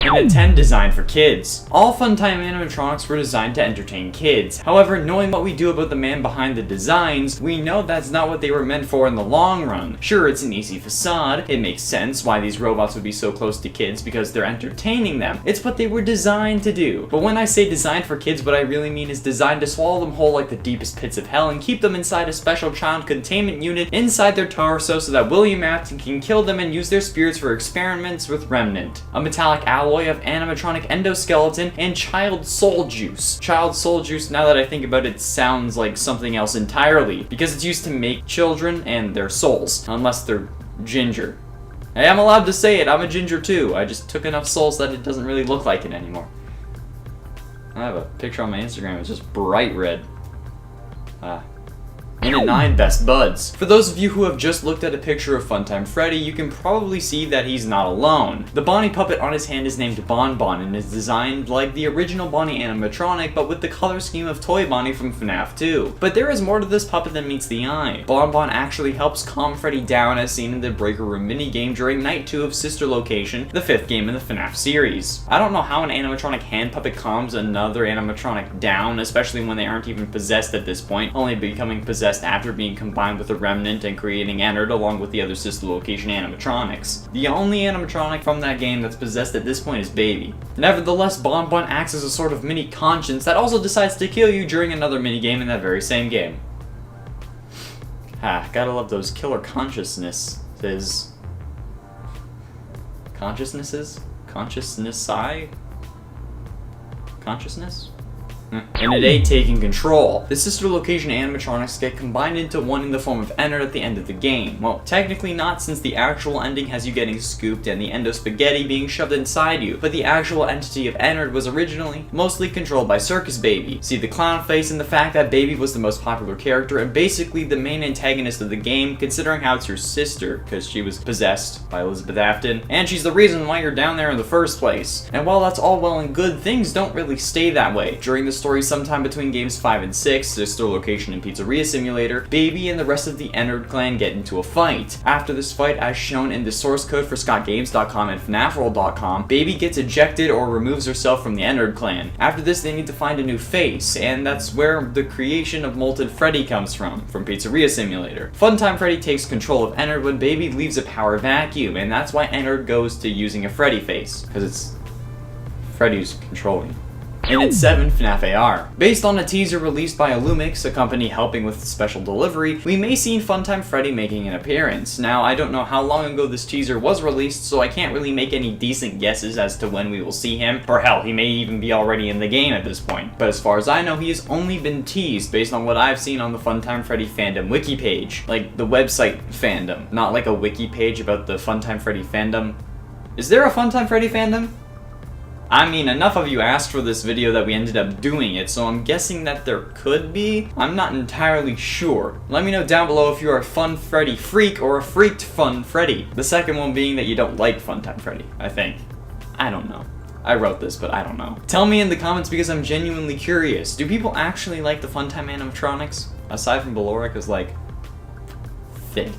and a 10 designed for kids. All Funtime animatronics were designed to entertain kids. However, knowing what we do about the man behind the designs, we know that's not what they were meant for in the long run. Sure, it's an easy facade. It makes sense why these robots would be so close to kids because they're entertaining them. It's what they were designed to do. But when I say designed for kids, what I really mean is designed to swallow them whole like the deepest pits of hell and keep them inside a special child containment unit inside their torso so that William Afton can kill them and use their spirits for experiments with Remnant, a metallic alloy of animatronic endoskeleton and child soul juice. Child soul juice, now that I think about it, sounds like something else entirely because it's used to make children and their souls, unless they're ginger. Hey, I'm allowed to say it, I'm a ginger too. I just took enough souls that it doesn't really look like it anymore. I have a picture on my Instagram, it's just bright red. And a 9 best buds. For those of you who have just looked at a picture of Funtime Freddy, you can probably see that he's not alone. The Bonnie puppet on his hand is named Bonbon and is designed like the original Bonnie animatronic, but with the color scheme of Toy Bonnie from FNAF 2. But there is more to this puppet than meets the eye. Bonbon actually helps calm Freddy down as seen in the Breaker Room minigame during Night 2 of Sister Location, the 5th game in the FNAF series. I don't know how an animatronic hand puppet calms another animatronic down, especially when they aren't even possessed at this point, only becoming possessed after being combined with a remnant and creating Ennard along with the other Sister Location animatronics. The only animatronic from that game that's possessed at this point is Baby. Nevertheless, Bonbon acts as a sort of mini conscience that also decides to kill you during another minigame in that very same game. Gotta love those killer consciousnesses. Consciousnesses? Consciousness-I? Consciousness? And at 8, taking control. The Sister Location animatronics get combined into one in the form of Ennard at the end of the game. Well, technically not, since the actual ending has you getting scooped and the endo spaghetti being shoved inside you, but the actual entity of Ennard was originally mostly controlled by Circus Baby. See the clown face and the fact that Baby was the most popular character and basically the main antagonist of the game, considering how it's your sister, because she was possessed by Elizabeth Afton, and she's the reason why you're down there in the first place. And while that's all well and good, things don't really stay that way. During the story sometime between games 5 and 6, Sister Location and Pizzeria Simulator, Baby and the rest of the Ennard clan get into a fight. After this fight, as shown in the source code for ScottGames.com and FNAFworld.com, Baby gets ejected or removes herself from the Ennard clan. After this, they need to find a new face, and that's where the creation of Molten Freddy comes from Pizzeria Simulator. Funtime Freddy takes control of Ennard when Baby leaves a power vacuum, and that's why Ennard goes to using a Freddy face, because it's Freddy who's controlling. And at 7, FNAF AR. Based on a teaser released by Illumix, a company helping with special delivery, we may see Funtime Freddy making an appearance. Now, I don't know how long ago this teaser was released, so I can't really make any decent guesses as to when we will see him, or hell, he may even be already in the game at this point. But as far as I know, he has only been teased based on what I've seen on the Funtime Freddy fandom wiki page. Like, the website fandom, not like a wiki page about the Funtime Freddy fandom. Is there a Funtime Freddy fandom? I mean, enough of you asked for this video that we ended up doing it, so I'm guessing that there could be. I'm not entirely sure. Let me know down below if you're a Fun Freddy freak or a freaked Fun Freddy. The second one being that you don't like Funtime Freddy, I think. I don't know. I wrote this, but I don't know. Tell me in the comments because I'm genuinely curious. Do people actually like the Funtime animatronics? Aside from Ballora, is like thick.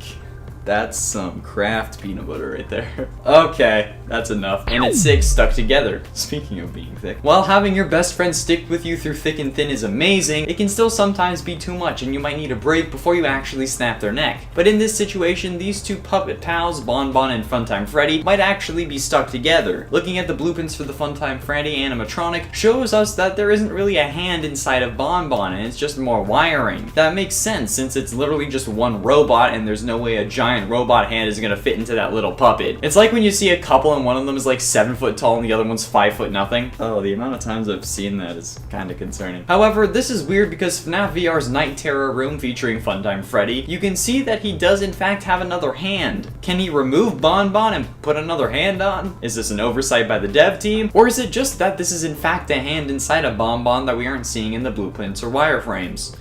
That's some Kraft peanut butter right there. Okay, that's enough. And at 6, stuck together. Speaking of being thick. While having your best friend stick with you through thick and thin is amazing, it can still sometimes be too much and you might need a break before you actually snap their neck. But in this situation, these two puppet pals, Bonbon and Funtime Freddy, might actually be stuck together. Looking at the blueprints for the Funtime Freddy animatronic shows us that there isn't really a hand inside of Bonbon and it's just more wiring. That makes sense since it's literally just one robot and there's no way a giant robot hand is gonna fit into that little puppet. It's like when you see a couple and one of them is like 7 foot tall and the other one's 5 foot nothing. Oh, the amount of times I've seen that is kind of concerning. However, this is weird because FNAF VR's Night Terror room featuring Funtime Freddy, you can see that he does in fact have another hand. Can he remove Bonbon and put another hand on? Is this an oversight by the dev team? Or is it just that this is in fact a hand inside of Bonbon that we aren't seeing in the blueprints or wireframes?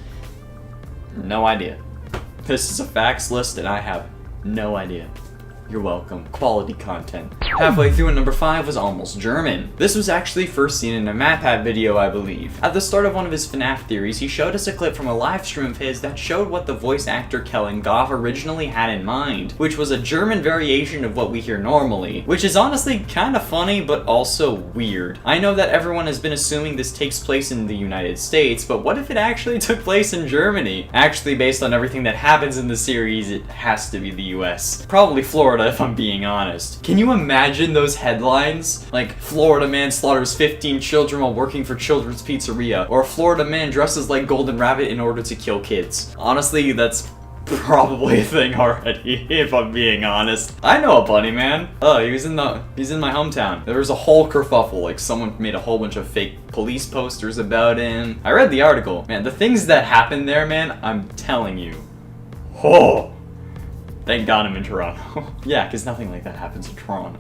No idea. This is a facts list and I have no idea. You're welcome. Quality content. Halfway through and number 5 was almost German. This was actually first seen in a MatPat video, I believe. At the start of one of his FNAF theories, he showed us a clip from a live stream of his that showed what the voice actor Kellen Goff originally had in mind, which was a German variation of what we hear normally, which is honestly kind of funny, but also weird. I know that everyone has been assuming this takes place in the United States, but what if it actually took place in Germany? Actually, based on everything that happens in the series, it has to be the US. Probably Florida, if I'm being honest. Can you imagine those headlines? Like, Florida man slaughters 15 children while working for Children's Pizzeria, or Florida man dresses like Golden Rabbit in order to kill kids. Honestly, that's probably a thing already, if I'm being honest. I know a bunny man. Oh, he's in my hometown. There was a whole kerfuffle, like someone made a whole bunch of fake police posters about him. I read the article. Man, the things that happened there, man, I'm telling you. Oh! Thank God I'm in Toronto. Yeah, because nothing like that happens in Toronto.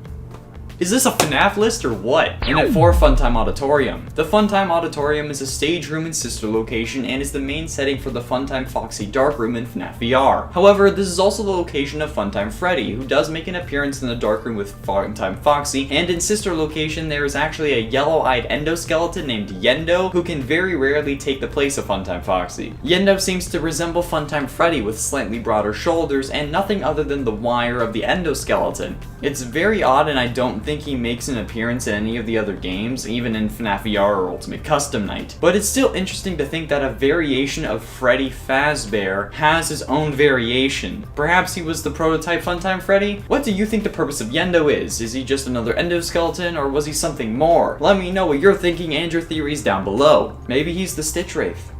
Is this a FNAF list or what? And at 4, Funtime Auditorium. The Funtime Auditorium is a stage room and sister location and is the main setting for the Funtime Foxy Darkroom in FNAF VR. However, this is also the location of Funtime Freddy, who does make an appearance in the darkroom with Funtime Foxy, and in sister location there is actually a yellow-eyed endoskeleton named Yendo, who can very rarely take the place of Funtime Foxy. Yendo seems to resemble Funtime Freddy with slightly broader shoulders and nothing other than the wire of the endoskeleton. It's very odd, and I don't think he makes an appearance in any of the other games, even in FNAF VR or Ultimate Custom Night. But it's still interesting to think that a variation of Freddy Fazbear has his own variation. Perhaps he was the prototype Funtime Freddy? What do you think the purpose of Yendo is? Is he just another endoskeleton, or was he something more? Let me know what you're thinking and your theories down below. Maybe he's the Stitch Wraith.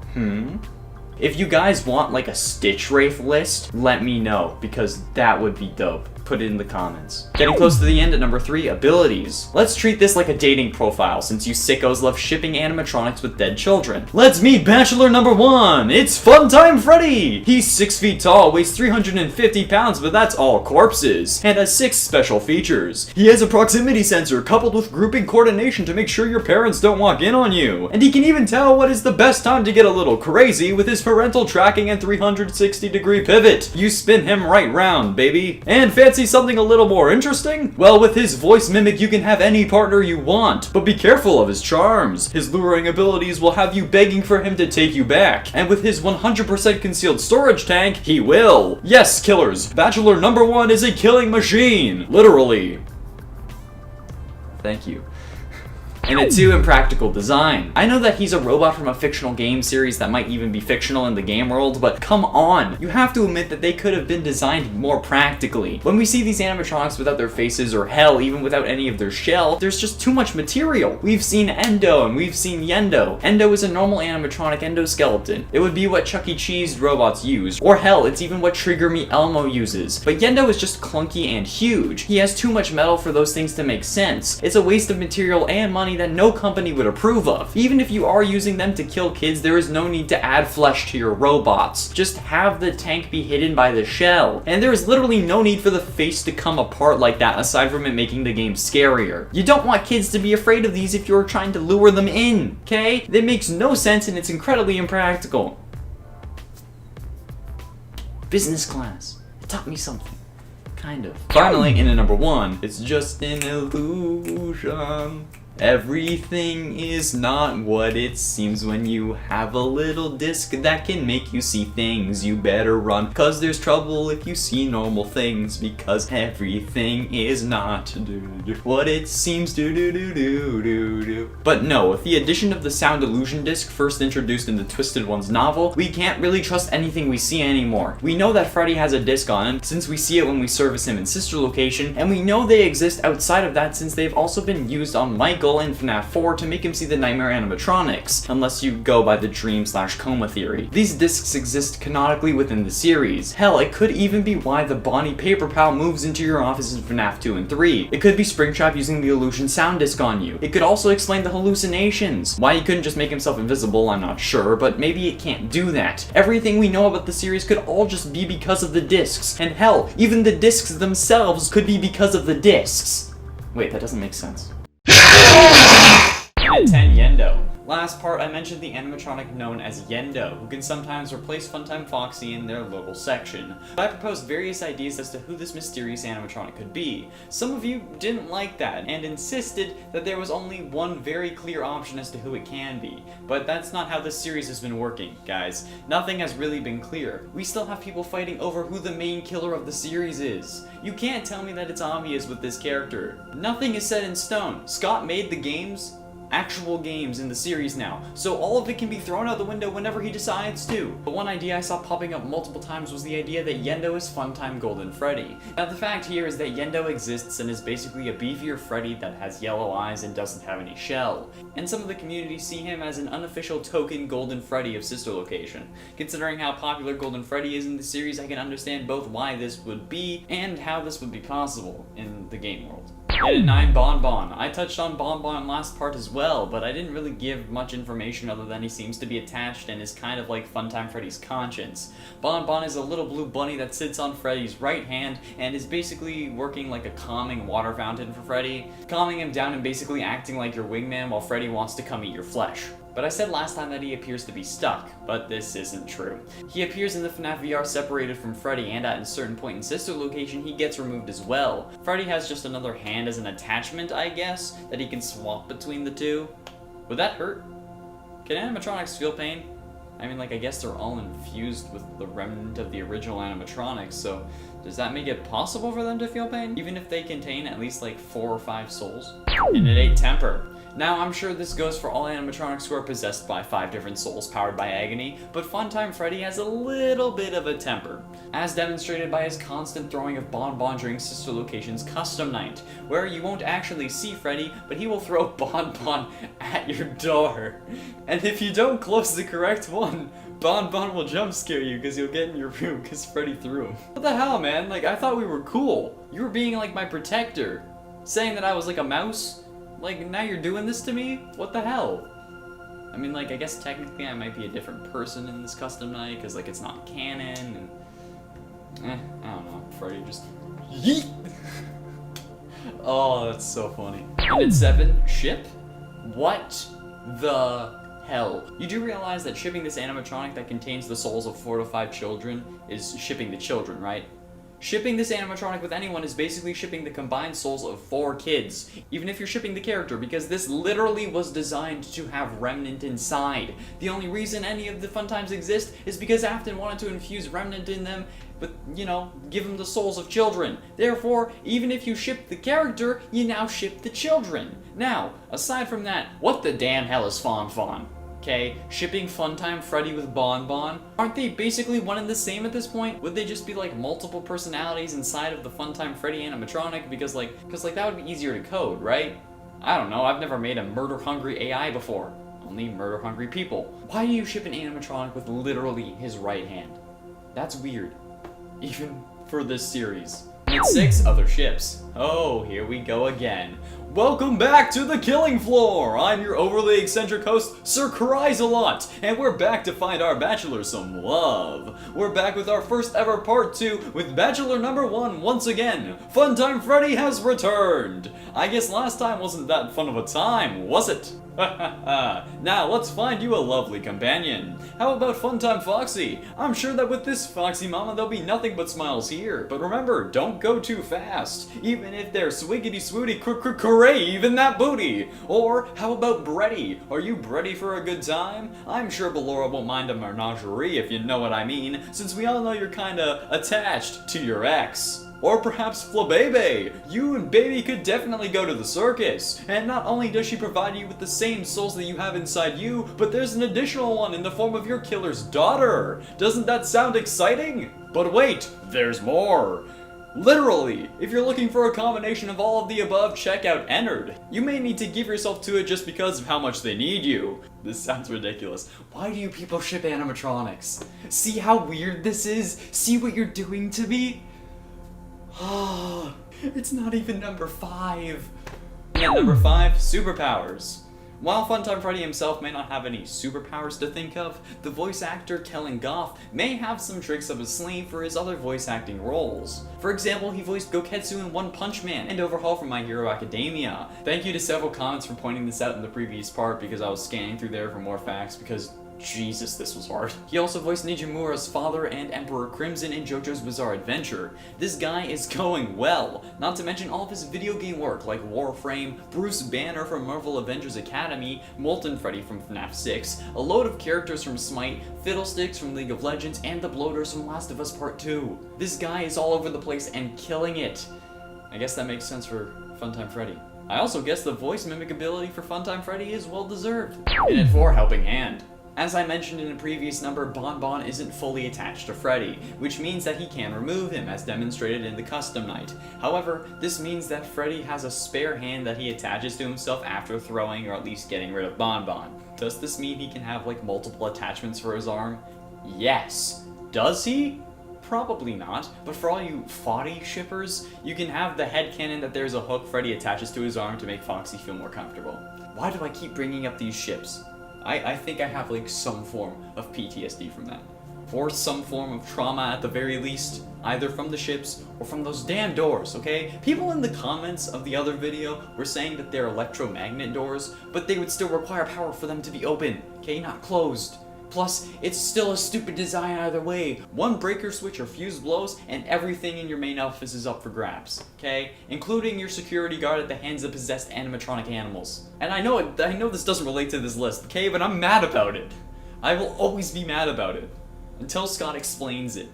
If you guys want like a Stitch Wraith list, let me know, because that would be dope. Put it in the comments. Getting close to the end at number 3, abilities. Let's treat this like a dating profile, since you sickos love shipping animatronics with dead children. Let's meet Bachelor number 1! It's Funtime Freddy! He's 6 feet tall, weighs 350 pounds, but that's all corpses, and has 6 special features. He has a proximity sensor coupled with grouping coordination to make sure your parents don't walk in on you. And he can even tell what is the best time to get a little crazy with his parental tracking and 360-degree pivot. You spin him right round, baby. And fancy something a little more interesting? Well, with his voice mimic, you can have any partner you want, but be careful of his charms. His luring abilities will have you begging for him to take you back, and with his 100% concealed storage tank, he will. Yes, killers, Bachelor number 1 is a killing machine, literally. Thank you. And at 2, impractical design. I know that he's a robot from a fictional game series that might even be fictional in the game world, but come on, you have to admit that they could have been designed more practically. When we see these animatronics without their faces, or hell, even without any of their shell, there's just too much material. We've seen Endo and we've seen Yendo. Endo is a normal animatronic endoskeleton. It would be what Chuck E. Cheese robots use, or hell, it's even what Trigger Me Elmo uses. But Yendo is just clunky and huge. He has too much metal for those things to make sense. It's a waste of material and money that no company would approve of. Even if you are using them to kill kids, there is no need to add flesh to your robots. Just have the tank be hidden by the shell. And there is literally no need for the face to come apart like that, aside from it making the game scarier. You don't want kids to be afraid of these if you're trying to lure them in, okay? That makes no sense and it's incredibly impractical. Business class. It taught me something. Kind of. Finally, in at number 1, it's just an illusion. Everything is not what it seems when you have a little disc that can make you see things. You better run, cause there's trouble if you see normal things, because everything is not what it seems to. But no, with the addition of the sound illusion disc first introduced in the Twisted Ones novel, we can't really trust anything we see anymore. We know that Freddy has a disc on him since we see it when we service him in sister location, and we know they exist outside of that since they've also been used on Michael in FNAF 4 to make him see the nightmare animatronics, unless you go by the dream/coma theory. These discs exist canonically within the series. Hell, it could even be why the Bonnie Paper Pal moves into your office in FNAF 2 and 3. It could be Springtrap using the illusion sound disc on you. It could also explain the hallucinations. Why he couldn't just make himself invisible, I'm not sure, but maybe it can't do that. Everything we know about the series could all just be because of the discs. And hell, even the discs themselves could be because of the discs. Wait, that doesn't make sense. And at 10, Yendo. Last part, I mentioned the animatronic known as Yendo, who can sometimes replace Funtime Foxy in their local section. I proposed various ideas as to who this mysterious animatronic could be. Some of you didn't like that, and insisted that there was only one very clear option as to who it can be. But that's not how this series has been working, guys. Nothing has really been clear. We still have people fighting over who the main killer of the series is. You can't tell me that it's obvious with this character. Nothing is set in stone. Scott made the games, actual games in the series now, so all of it can be thrown out the window whenever he decides to. But one idea I saw popping up multiple times was the idea that Yendo is Funtime Golden Freddy. Now the fact here is that Yendo exists and is basically a beefier Freddy that has yellow eyes and doesn't have any shell. And some of the community see him as an unofficial token Golden Freddy of Sister Location. Considering how popular Golden Freddy is in the series, I can understand both why this would be and how this would be possible in the game world. And at 9, Bonbon. I touched on Bonbon last part as well, but I didn't really give much information other than he seems to be attached and is kind of like Funtime Freddy's conscience. Bonbon is a little blue bunny that sits on Freddy's right hand and is basically working like a calming water fountain for Freddy, calming him down and basically acting like your wingman while Freddy wants to come eat your flesh. But I said last time that he appears to be stuck, but this isn't true. He appears in the FNAF VR separated from Freddy, and at a certain point in Sister Location, he gets removed as well. Freddy has just another hand as an attachment, I guess, that he can swap between the two. Would that hurt? Can animatronics feel pain? I mean, like, I guess they're all infused with the remnant of the original animatronics, so does that make it possible for them to feel pain? Even if they contain at least like 4 or 5 souls? And it ain't temper. Now, I'm sure this goes for all animatronics who are possessed by 5 different souls powered by agony, but Funtime Freddy has a little bit of a temper, as demonstrated by his constant throwing of Bonbon during Sister Location's custom night, where you won't actually see Freddy, but he will throw Bonbon at your door. And if you don't close the correct one, Bonbon will jump scare you because you'll get in your room because Freddy threw him. What the hell, man? Like, I thought we were cool. You were being like my protector, saying that I was like a mouse. Like, now you're doing this to me? What the hell? I mean, like, I guess technically I might be a different person in this custom night, because, like, it's not canon, and... I don't know. Freddy just... Yeet! Oh, that's so funny. And at 7, Ship? What the hell? You do realize that shipping this animatronic that contains the souls of 4 to 5 children is shipping the children, right? Shipping this animatronic with anyone is basically shipping the combined souls of 4 kids, even if you're shipping the character, because this literally was designed to have Remnant inside. The only reason any of the Funtimes exist is because Afton wanted to infuse Remnant in them, but, you know, give them the souls of children. Therefore, even if you ship the character, you now ship the children. Now, aside from that, what the damn hell is Fon? Okay, shipping Funtime Freddy with Bonbon. Aren't they basically one and the same at this point? Would they just be like multiple personalities inside of the Funtime Freddy animatronic? Because that would be easier to code, right? I don't know, I've never made a murder-hungry AI before. Only murder-hungry people. Why do you ship an animatronic with literally his right hand? That's weird. Even for this series. And at 6, other ships. Oh, here we go again. Welcome back to the killing floor! I'm your overly eccentric host, Sir Cries-a-Lot, and we're back to find our bachelor some love. We're back with our first ever part 2 with Bachelor number 1 once again. Funtime Freddy has returned! I guess last time wasn't that fun of a time, was it? Now let's find you a lovely companion. How about Funtime Foxy? I'm sure that with this Foxy Mama there'll be nothing but smiles here, but remember, don't go too fast, even if they're swiggity swooty crave in that booty. Or how about Bretty? Are you ready for a good time? I'm sure Ballora won't mind a menagerie if you know what I mean, since we all know you're kinda attached to your ex. Or perhaps Flabebe! You and Baby could definitely go to the circus! And not only does she provide you with the same souls that you have inside you, but there's an additional one in the form of your killer's daughter! Doesn't that sound exciting? But wait, there's more! Literally, if you're looking for a combination of all of the above, check out Ennard. You may need to give yourself to it just because of how much they need you. This sounds ridiculous. Why do you people ship animatronics? See how weird this is? See what you're doing to me? It's not even number 5. And at number 5, superpowers. While Funtime Freddy himself may not have any superpowers to think of, the voice actor Kellen Goff may have some tricks up his sleeve for his other voice acting roles. For example, he voiced Goketsu in One Punch Man and Overhaul from My Hero Academia. Thank you to several comments for pointing this out in the previous part because I was scanning through there for more facts because Jesus, this was hard. He also voiced Nijimura's father and Emperor Crimson in JoJo's Bizarre Adventure. This guy is going well, not to mention all of his video game work like Warframe, Bruce Banner from Marvel Avengers Academy, Molten Freddy from FNAF 6, a load of characters from Smite, Fiddlesticks from League of Legends, and the Bloaters from Last of Us Part 2. This guy is all over the place and killing it. I guess that makes sense for Funtime Freddy. I also guess the voice mimic ability for Funtime Freddy is well deserved. In at 4, Helping Hand. As I mentioned in a previous number, Bonbon isn't fully attached to Freddy, which means that he can remove him, as demonstrated in the custom night. However, this means that Freddy has a spare hand that he attaches to himself after throwing or at least getting rid of Bonbon. Does this mean he can have like multiple attachments for his arm? Yes. Does he? Probably not, but for all you Foddy shippers, you can have the headcanon that there's a hook Freddy attaches to his arm to make Foxy feel more comfortable. Why do I keep bringing up these ships? I think I have like some form of PTSD from that. Or some form of trauma at the very least, either from the ships or from those damn doors, okay? People in the comments of the other video were saying that they're electromagnet doors, but they would still require power for them to be open, okay? Not closed. Plus, it's still a stupid design either way. One breaker switch or fuse blows, and everything in your main office is up for grabs, okay? Including your security guard at the hands of possessed animatronic animals. And I know this doesn't relate to this list, okay? But I'm mad about it. I will always be mad about it. Until Scott explains it.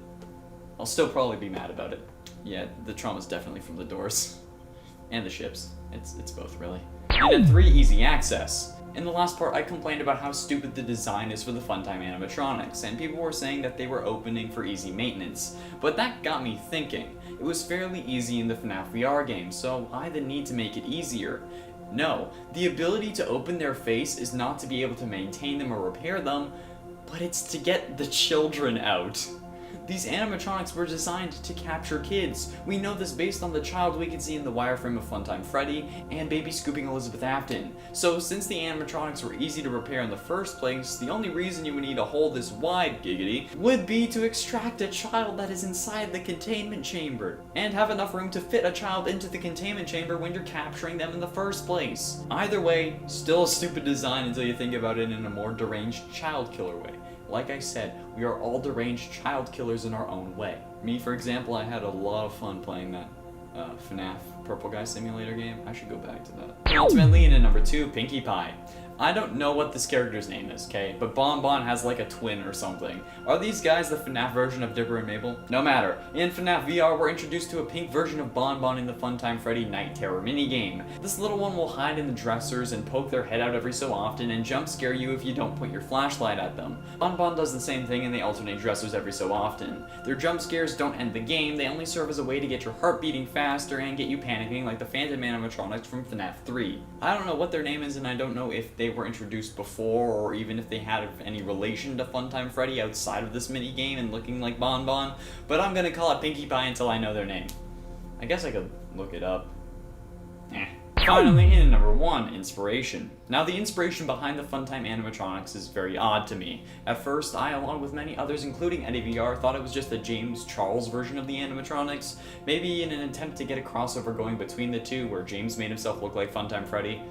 I'll still probably be mad about it. Yeah, the trauma's definitely from the doors. And the ships. It's both, really. And at 3, Easy Access. In the last part, I complained about how stupid the design is for the Funtime animatronics, and people were saying that they were opening for easy maintenance. But that got me thinking. It was fairly easy in the FNAF VR game, so why the need to make it easier? No, the ability to open their face is not to be able to maintain them or repair them, but it's to get the children out. These animatronics were designed to capture kids. We know this based on the child we can see in the wireframe of Funtime Freddy and Baby Scooping Elizabeth Afton. So since the animatronics were easy to repair in the first place, the only reason you would need a hole this wide, giggity, would be to extract a child that is inside the containment chamber, and have enough room to fit a child into the containment chamber when you're capturing them in the first place. Either way, still a stupid design until you think about it in a more deranged child killer way. Like I said, we are all deranged child killers in our own way. Me, for example, I had a lot of fun playing that FNAF Purple Guy Simulator game. I should go back to that. And ultimately, in at number 2, Pinkie Pie. I don't know what this character's name is, okay? But Bonbon has like a twin or something. Are these guys the FNAF version of Dipper and Mabel? No matter. In FNAF VR, we're introduced to a pink version of Bonbon in the Funtime Freddy Night Terror minigame. This little one will hide in the dressers and poke their head out every so often and jump scare you if you don't point your flashlight at them. Bonbon does the same thing and they alternate dressers every so often. Their jump scares don't end the game, they only serve as a way to get your heart beating faster and get you panicking like the Phantom animatronics from FNAF 3. I don't know what their name is and I don't know if they were introduced before or even if they had any relation to Funtime Freddy outside of this minigame and looking like Bonbon, but I'm gonna call it Pinkie Pie until I know their name. I guess I could look it up. Finally, in number 1, Inspiration. Now, the inspiration behind the Funtime animatronics is very odd to me. At first, I, along with many others, including Eddie VR, thought it was just a James Charles version of the animatronics, maybe in an attempt to get a crossover going between the two, where James made himself look like Funtime Freddy.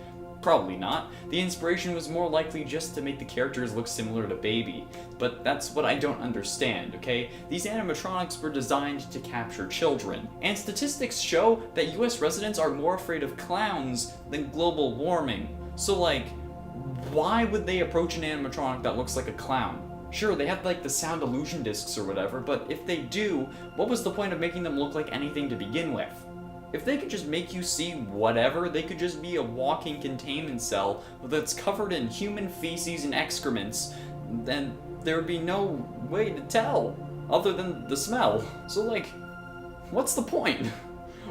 Probably not. The inspiration was more likely just to make the characters look similar to Baby. But that's what I don't understand, okay? These animatronics were designed to capture children. And statistics show that US residents are more afraid of clowns than global warming. So like, why would they approach an animatronic that looks like a clown? Sure, they have like the sound illusion discs or whatever, but if they do, what was the point of making them look like anything to begin with? If they could just make you see whatever, they could just be a walking containment cell that's covered in human feces and excrements, then there would be no way to tell, other than the smell. So like, what's the point?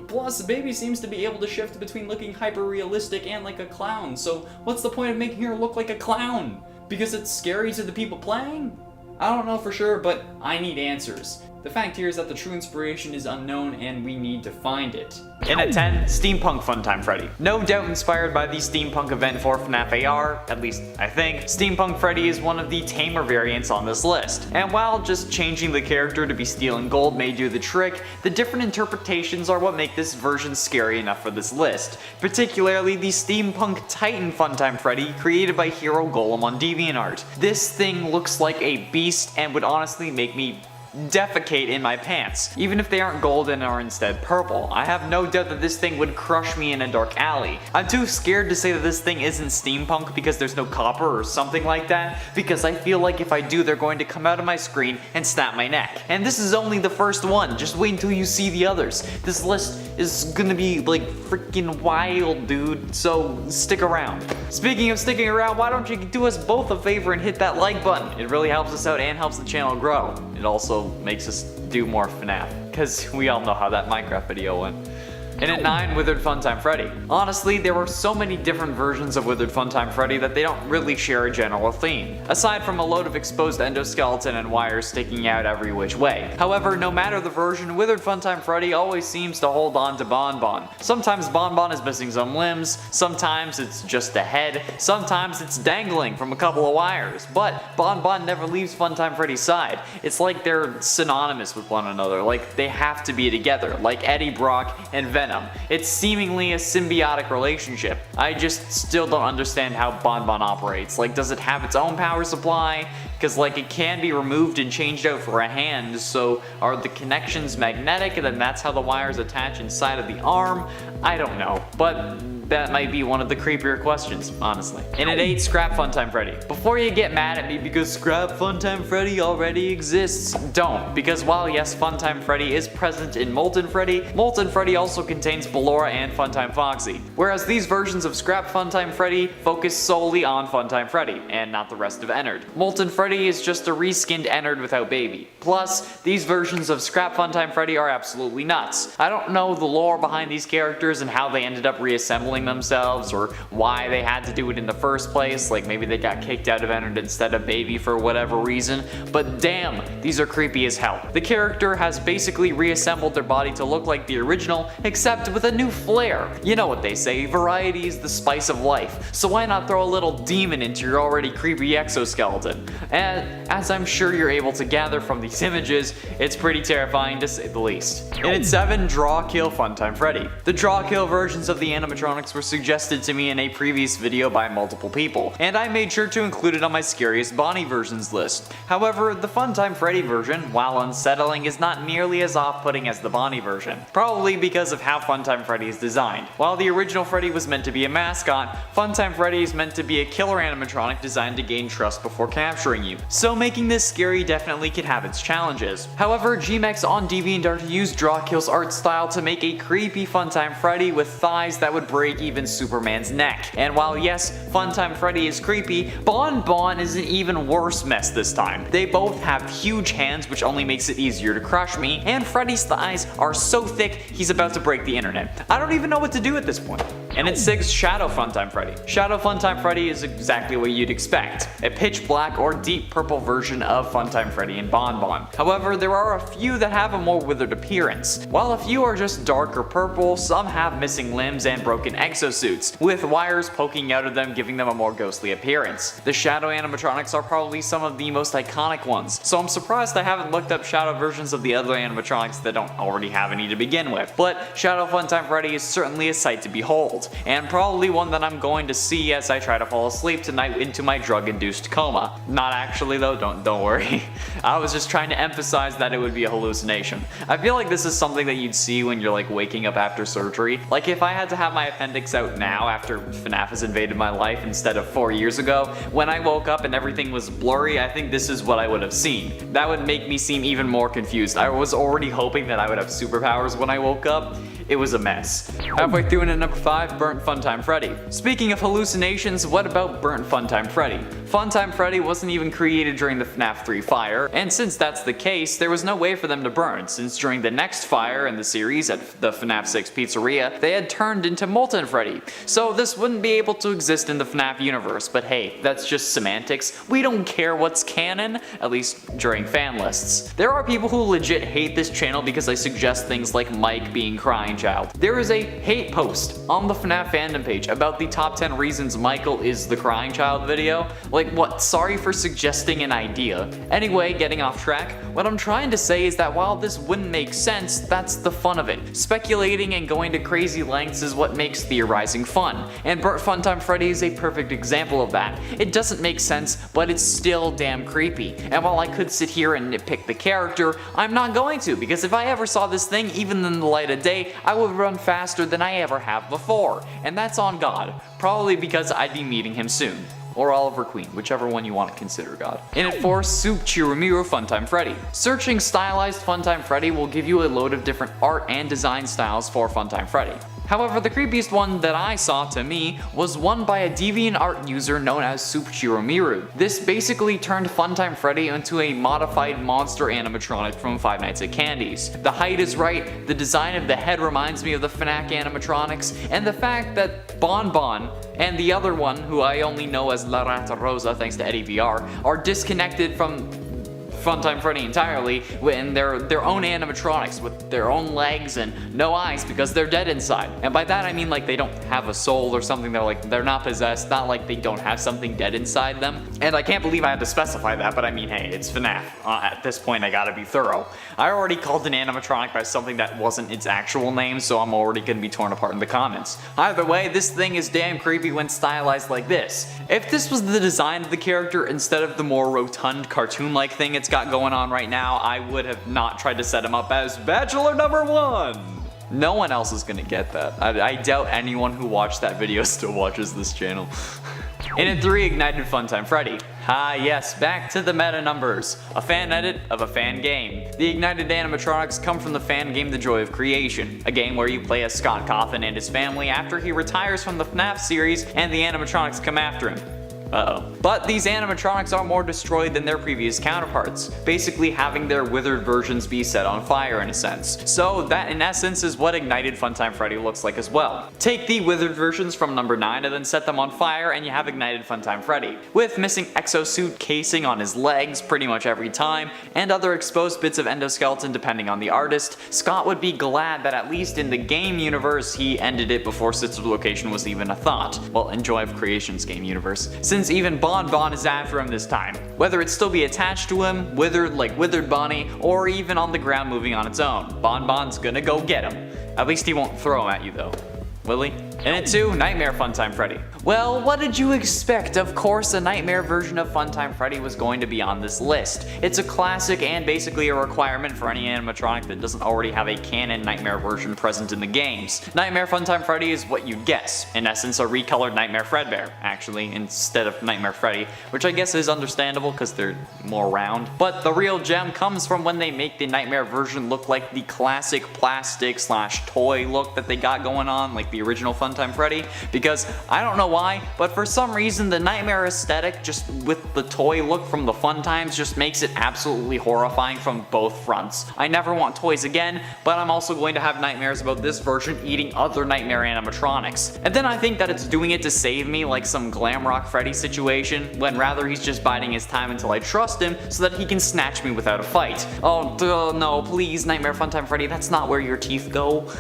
Plus, Baby seems to be able to shift between looking hyper-realistic and like a clown, so what's the point of making her look like a clown? Because it's scary to the people playing? I don't know for sure, but I need answers. The fact here is that the true inspiration is unknown and we need to find it. In at 10, Steampunk Funtime Freddy. No doubt inspired by the Steampunk event for FNAF AR, at least I think, Steampunk Freddy is one of the tamer variants on this list. And while just changing the character to be steel and gold may do the trick, the different interpretations are what make this version scary enough for this list. Particularly the Steampunk Titan Funtime Freddy created by Hero Golem on DeviantArt. This thing looks like a beast and would honestly make me defecate in my pants, even if they aren't gold and are instead purple. I have no doubt that this thing would crush me in a dark alley. I'm too scared to say that this thing isn't steampunk because there's no copper or something like that, because I feel like if I do, they're going to come out of my screen and snap my neck. And this is only the first one, just wait until you see the others. This list is gonna be like freaking wild, dude, so stick around. Speaking of sticking around, why don't you do us both a favor and hit that like button? It really helps us out and helps the channel grow. It also makes us do more FNAF, because we all know how that Minecraft video went. And at 9, Withered Funtime Freddy. Honestly, there were so many different versions of Withered Funtime Freddy that they don't really share a general theme, aside from a load of exposed endoskeleton and wires sticking out every which way. However, no matter the version, Withered Funtime Freddy always seems to hold on to Bonbon. Sometimes Bonbon is missing some limbs, sometimes it's just a head, sometimes it's dangling from a couple of wires, but Bonbon never leaves Funtime Freddy's side. It's like they're synonymous with one another, like they have to be together, like Eddie Brock and Venom. It's seemingly a symbiotic relationship. I just still don't understand how Bonbon operates. Like, does it have its own power supply? Because like it can be removed and changed out for a hand, so are the connections magnetic and then that's how the wires attach inside of the arm? I don't know, but that might be one of the creepier questions, honestly. And at 8, Scrap Funtime Freddy. Before you get mad at me because Scrap Funtime Freddy already exists, don't. Because while yes, Funtime Freddy is present in Molten Freddy also contains Ballora and Funtime Foxy. Whereas these versions of Scrap Funtime Freddy focus solely on Funtime Freddy, and not the rest of Ennard. Molten Freddy is just a reskinned Ennard without Baby. Plus, these versions of Scrap Funtime Freddy are absolutely nuts. I don't know the lore behind these characters and how they ended up reassembling themselves or why they had to do it in the first place, like maybe they got kicked out of Ennard instead of Baby for whatever reason, but damn, these are creepy as hell. The character has basically reassembled their body to look like the original, except with a new flair. You know what they say, variety is the spice of life, so why not throw a little demon into your already creepy exoskeleton? And as I'm sure you're able to gather from these images, it's pretty terrifying to say the least. And at 7, Drawkill Funtime Freddy. The Drawkill versions of the animatronics were suggested to me in a previous video by multiple people, and I made sure to include it on my scariest Bonnie versions list. However, the Funtime Freddy version, while unsettling, is not nearly as off-putting as the Bonnie version, probably because of how Funtime Freddy is designed. While the original Freddy was meant to be a mascot, Funtime Freddy is meant to be a killer animatronic designed to gain trust before capturing you, so making this scary definitely can have its challenges. However, GMX on DeviantArt used Drawkill's art style to make a creepy Funtime Freddy with thighs that would break even Superman's neck. And while yes, Funtime Freddy is creepy, Bonbon is an even worse mess this time. They both have huge hands, which only makes it easier to crush me, and Freddy's thighs are so thick he's about to break the internet. I don't even know what to do at this point. And at 6, Shadow Funtime Freddy. Shadow Funtime Freddy is exactly what you'd expect, a pitch black or deep purple version of Funtime Freddy and Bonbon. However, there are a few that have a more withered appearance. While a few are just dark or purple, some have missing limbs and broken exosuits, with wires poking out of them giving them a more ghostly appearance. The Shadow animatronics are probably some of the most iconic ones, so I'm surprised I haven't looked up Shadow versions of the other animatronics that don't already have any to begin with. But Shadow Funtime Freddy is certainly a sight to behold, and probably one that I'm going to see as I try to fall asleep tonight into my drug-induced coma. Not actually though, don't worry. I was just trying to emphasize that it would be a hallucination. I feel like this is something that you'd see when you're like waking up after surgery. Like if I had to have my appendix out now after FNAF has invaded my life instead of 4 years ago, when I woke up and everything was blurry, I think this is what I would have seen. That would make me seem even more confused. I was already hoping that I would have superpowers when I woke up. it was a mess. Halfway through in at number 5, Burnt Funtime Freddy. Speaking of hallucinations, what about Burnt Funtime Freddy? Funtime Freddy wasn't even created during the FNAF 3 fire, and since that's the case, there was no way for them to burn, since during the next fire in the series at the FNAF 6 pizzeria, they had turned into Molten Freddy. So this wouldn't be able to exist in the FNAF universe, but hey, that's just semantics. We don't care what's canon, at least during fan lists. There are people who legit hate this channel because I suggest things like Mike being Crying Child. There is a hate post on the FNAF fandom page about the top 10 reasons Michael is the Crying Child video. Like what, sorry for suggesting an idea. Anyway, getting off track, what I'm trying to say is that while this wouldn't make sense, that's the fun of it. Speculating and going to crazy lengths is what makes theorizing fun, and Burnt Funtime Freddy is a perfect example of that. It doesn't make sense, but it's still damn creepy, and while I could sit here and nitpick the character, I'm not going to, because if I ever saw this thing even in the light of day, I would run faster than I ever have before, and that's on God, probably because I'd be meeting him soon. Or Oliver Queen, whichever one you want to consider God. In at 4, Soup Chirumiro Funtime Freddy. Searching stylized Funtime Freddy will give you a load of different art and design styles for Funtime Freddy. However, the creepiest one that I saw to me was one by a DeviantArt user known as Soup Chirumiro. This basically turned Funtime Freddy into a modified monster animatronic from Five Nights at Candy's. The height is right, the design of the head reminds me of the FNAC animatronics, and the fact that Bonbon and the other one, who I only know as La Rata Rosa thanks to Eddie VR, are disconnected from Funtime Freddy entirely in their own animatronics with their own legs and no eyes because they're dead inside. And by that I mean like they don't have a soul or something, they're not possessed, not like they don't have something dead inside them. And I can't believe I had to specify that, but I mean, hey, it's FNAF. At this point I gotta be thorough. I already called an animatronic by something that wasn't its actual name, so I'm already gonna be torn apart in the comments. Either way, this thing is damn creepy when stylized like this. If this was the design of the character instead of the more rotund cartoon-like thing it's got going on right now, I would have not tried to set him up as Bachelor number 1. No one else is gonna get that. I doubt anyone who watched that video still watches this channel. In at 3, Ignited Funtime Freddy. Ah yes, back to the meta numbers. A fan edit of a fan game. The Ignited animatronics come from the fan game The Joy of Creation, a game where you play as Scott Cawthon and his family after he retires from the FNAF series and the animatronics come after him. Uh-oh. But these animatronics are more destroyed than their previous counterparts, basically having their withered versions be set on fire in a sense. So that in essence is what Ignited Funtime Freddy looks like as well. Take the withered versions from number 9 and then set them on fire and you have Ignited Funtime Freddy, with missing exosuit casing on his legs pretty much every time, and other exposed bits of endoskeleton depending on the artist. Scott would be glad that at least in the game universe he ended it before Sister Location was even a thought. Well, in Joy of Creation's game universe, since even Bonbon is after him this time. Whether it still be attached to him, withered like Withered Bonnie, or even on the ground moving on its own, Bonbon's gonna go get him. At least he won't throw him at you though. Will he? In at 2, Nightmare Funtime Freddy. Well, what did you expect? Of course, a Nightmare version of Funtime Freddy was going to be on this list. It's a classic and basically a requirement for any animatronic that doesn't already have a canon Nightmare version present in the games. Nightmare Funtime Freddy is what you'd guess. In essence, a recolored Nightmare Fredbear, actually, instead of Nightmare Freddy, which I guess is understandable because they're more round. But the real gem comes from when they make the Nightmare version look like the classic plastic / toy look that they got going on, like the original Funtime Freddy, because I don't know why, but for some reason the Nightmare aesthetic just with the toy look from the Fun Times just makes it absolutely horrifying from both fronts. I never want toys again, but I'm also going to have nightmares about this version eating other Nightmare animatronics. And then I think that it's doing it to save me like some Glam Rock Freddy situation, when rather he's just biding his time until I trust him so that he can snatch me without a fight. Oh no, please Nightmare Funtime Freddy, that's not where your teeth go.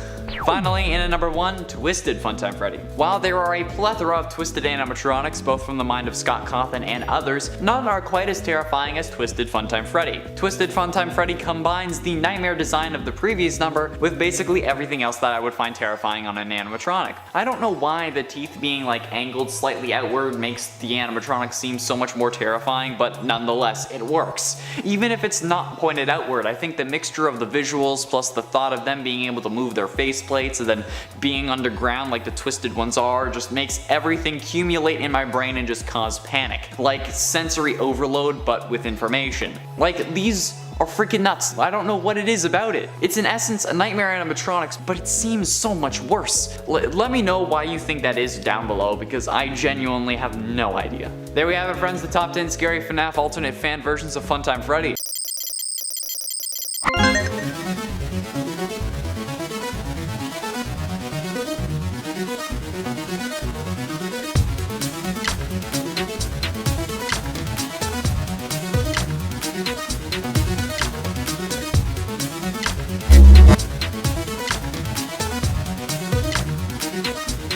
Finally, in at number 1, Twisted Funtime Freddy. While there are a plethora of twisted animatronics, both from the mind of Scott Cawthon and others, none are quite as terrifying as Twisted Funtime Freddy. Twisted Funtime Freddy combines the nightmare design of the previous number with basically everything else that I would find terrifying on an animatronic. I don't know why the teeth being like angled slightly outward makes the animatronic seem so much more terrifying, but nonetheless, it works. Even if it's not pointed outward, I think the mixture of the visuals plus the thought of them being able to move their faces faceplates and then being underground like the twisted ones are just makes everything accumulate in my brain and just cause panic. Like sensory overload but with information. Like these are freaking nuts. I don't know what it is about it. It's in essence a nightmare animatronics, but it seems so much worse. Let me know why you think that is down below, because I genuinely have no idea. There we have it, friends, the top 10 scary FNAF alternate fan versions of Funtime Freddy.